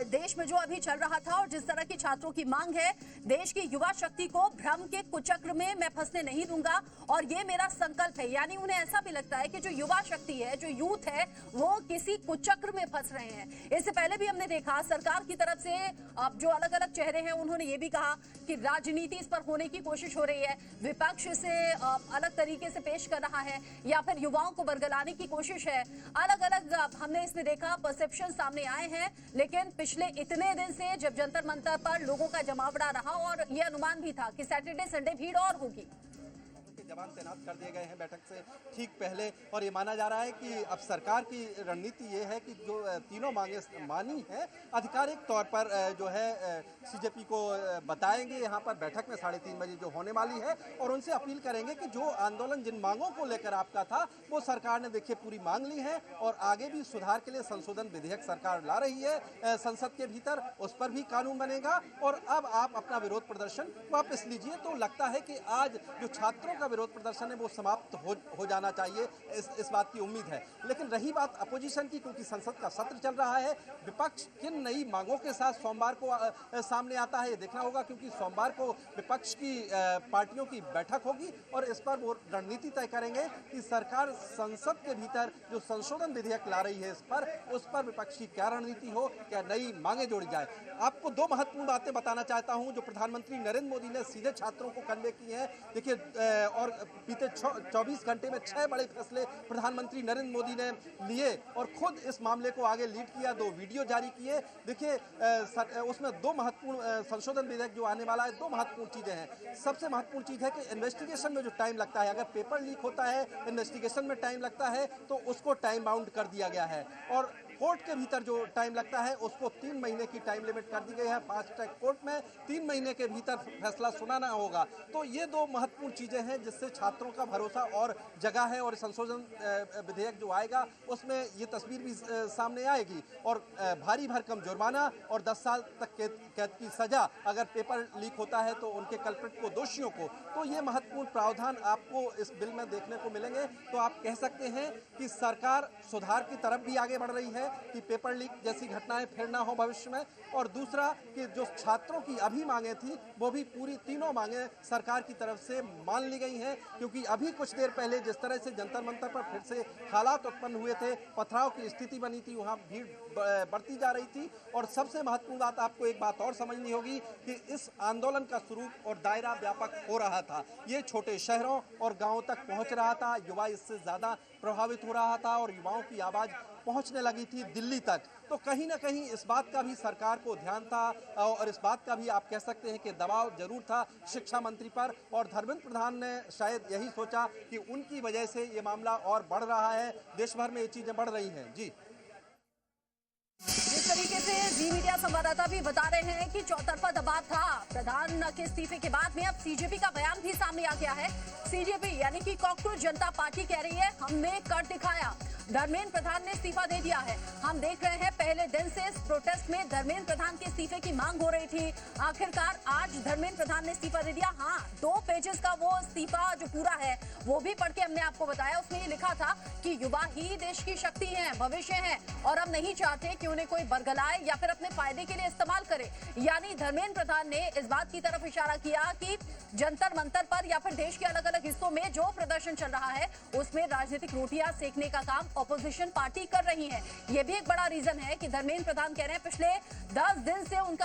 देश में जो अभी चल रहा था और जिस तरह की छात्रों की मांग है, देश की युवा शक्ति को भ्रम के कुचक्र में मैं फंसने नहीं दूंगा और ये मेरा संकल्प है। यानी उन्हें ऐसा भी लगता है कि जो युवा शक्ति है, जो यूथ है, वो किसी कुचक्र में फंस रहे हैं। इससे पहले भी हमने देखा सरकार की तरफ से जो अलग अलग चेहरे हैं उन्होंने ये भी कहा कि राजनीति इस पर होने की कोशिश हो रही है, विपक्ष इसे अलग तरीके से पेश कर रहा है या फिर युवाओं को बरगलाने की कोशिश है। अलग अलग हमने इसमें देखा, परसेप्शन सामने आए हैं। लेकिन पिछले इतने दिन से जब जंतर मंतर पर लोगों का जमावड़ा रहा और यह अनुमान भी था कि सैटरडे संडे भीड़ और होगी। जवान तैनात कर दिए गए हैं बैठक से ठीक पहले, और ये माना जा रहा है कि अब सरकार की रणनीति ये है कि जो तीनों मांगे मानी हैं आधिकारिक तौर पर जो है सीजेपी को बताएंगे यहाँ पर बैठक में 3:30 बजे जो होने वाली है, और उनसे अपील करेंगे कि जो आंदोलन जिन मांगों को लेकर आपका था वो सरकार ने देखिए पूरी मांग ली है और आगे भी सुधार के लिए संशोधन विधेयक सरकार ला रही है संसद के भीतर, उस पर भी कानून बनेगा और अब आप अपना विरोध प्रदर्शन वापस लीजिए। तो लगता है कि आज जो छात्रों का विरोध प्रदर्शन है वो समाप्त हो जाना चाहिए, इस बात की उम्मीद है। लेकिन रही बात अपोजिशन की, क्योंकि संसद का सत्र चल रहा है, विपक्ष किन नई मांगों के साथ सोमवार को सामने आता है ये देखना होगा, क्योंकि सोमवार को विपक्ष की पार्टियों की बैठक होगी और इस पर वो रणनीति तय करेंगे कि सरकार संसद के भीतर जो संशोधन विधेयक ला रही है उस पर विपक्ष की क्या रणनीति हो, क्या नई मांगे जोड़ी जाए। आपको दो महत्वपूर्ण बातें बताना चाहता हूं जो प्रधानमंत्री नरेंद्र मोदी ने सीधे छात्रों को कन्वे की है। देखिए, और बीते 24 घंटे में 6 बड़े फैसले प्रधानमंत्री नरेंद्र मोदी ने लिए और खुद इस मामले को आगे लीड किया, 2 वीडियो जारी किए। देखिए, उसमें 2 महत्वपूर्ण संशोधन विधेयक जो आने वाला है, 2 महत्वपूर्ण चीजें हैं। सबसे महत्वपूर्ण चीज है कि इन्वेस्टिगेशन में जो टाइम लगता है, अगर पेपर लीक होता है, इन्वेस्टिगेशन में टाइम लगता है तो उसको टाइम बाउंड कर दिया गया है और कोर्ट के भीतर जो टाइम लगता है उसको 3 महीने की टाइम लिमिट कर दी गई है। फास्ट ट्रैक कोर्ट में 3 महीने के भीतर फैसला सुनाना होगा। तो ये 2 महत्वपूर्ण चीजें हैं जिससे छात्रों का भरोसा और जगह है और संशोधन विधेयक जो आएगा उसमें ये तस्वीर भी सामने आएगी और भारी भरकम जुर्माना और 10 साल तक कैद की सजा अगर पेपर लीक होता है तो उनके कल्प्रिट को, दोषियों को। तो ये महत्वपूर्ण प्रावधान आपको इस बिल में देखने को मिलेंगे। तो आप कह सकते हैं कि सरकार सुधार की तरफ भी आगे बढ़ रही है कि पेपर लीक जैसी घटनाएं फिर ना हो भविष्य में, और दूसरा कि जो छात्रों की अभी मांगे थी वो भी पूरी तीनों मांगे सरकार की तरफ से मान ली गई हैं। क्योंकि अभी कुछ देर पहले जिस तरह से जंतर मंतर पर फिर से हालात उत्पन्न हुए थे, पथराव की स्थिति बनी थी, वहां भीड़ बढ़ती जा रही थी। और सबसे महत्वपूर्ण बात, आपको एक बात और समझनी होगी कि इस आंदोलन का स्वरूप और दायरा व्यापक हो रहा था। ये छोटे शहरों और गांवों तक पहुंच रहा था, युवा इससे ज्यादा प्रभावित हो रहा था और युवाओं की आवाज पहुंचने लगी थी दिल्ली तक। तो कहीं ना कहीं इस बात का भी सरकार को ध्यान था और इस बात का भी आप कह सकते हैं कि दबाव जरूर था शिक्षा मंत्री पर, और धर्मेंद्र प्रधान ने शायद यही सोचा कि उनकी वजह से ये मामला और बढ़ रहा है, देश भर में ये चीजें बढ़ रही हैं। जी, जिस तरीके से जी मीडिया संवाददाता भी बता रहे हैं कि चौतरफा दबाव था प्रधान के इस्तीफे के बाद में, अब सीजेपी का बयान भी सामने आ गया है। सीजेपी यानी कि कॉकरोच जनता पार्टी कह रही है हमने कर दिखाया, धर्मेंद्र प्रधान ने इस्तीफा दे दिया है। हम देख रहे हैं पहले दिन से इस प्रोटेस्ट में धर्मेंद्र प्रधान के इस्तीफे की मांग हो रही थी। आखिरकार आज धर्मेंद्र प्रधान ने इस्तीफा दे दिया। हाँ, 2 पेजेस का वो इस्तीफा जो पूरा है वो भी पढ़ के हमने आपको बताया। उसमें ये लिखा था कि युवा ही देश की शक्ति है, भविष्य है और हम नहीं चाहते कि उन्हें कोई बरगलाए या फिर अपने फायदे के लिए इस्तेमाल करे। यानी धर्मेंद्र प्रधान ने इस बात की तरफ इशारा किया कि जंतर मंतर पर या फिर देश के अलग अलग हिस्सों में जो प्रदर्शन चल रहा है उसमें राजनीतिक रोटियां सेकने का काम ऑपोजिशन पार्टी कर रही है। यह भी एक बड़ा रीजन है कि धर्मेंद्र प्रधान कह रहे हैं पिछले 10 दिन से उनका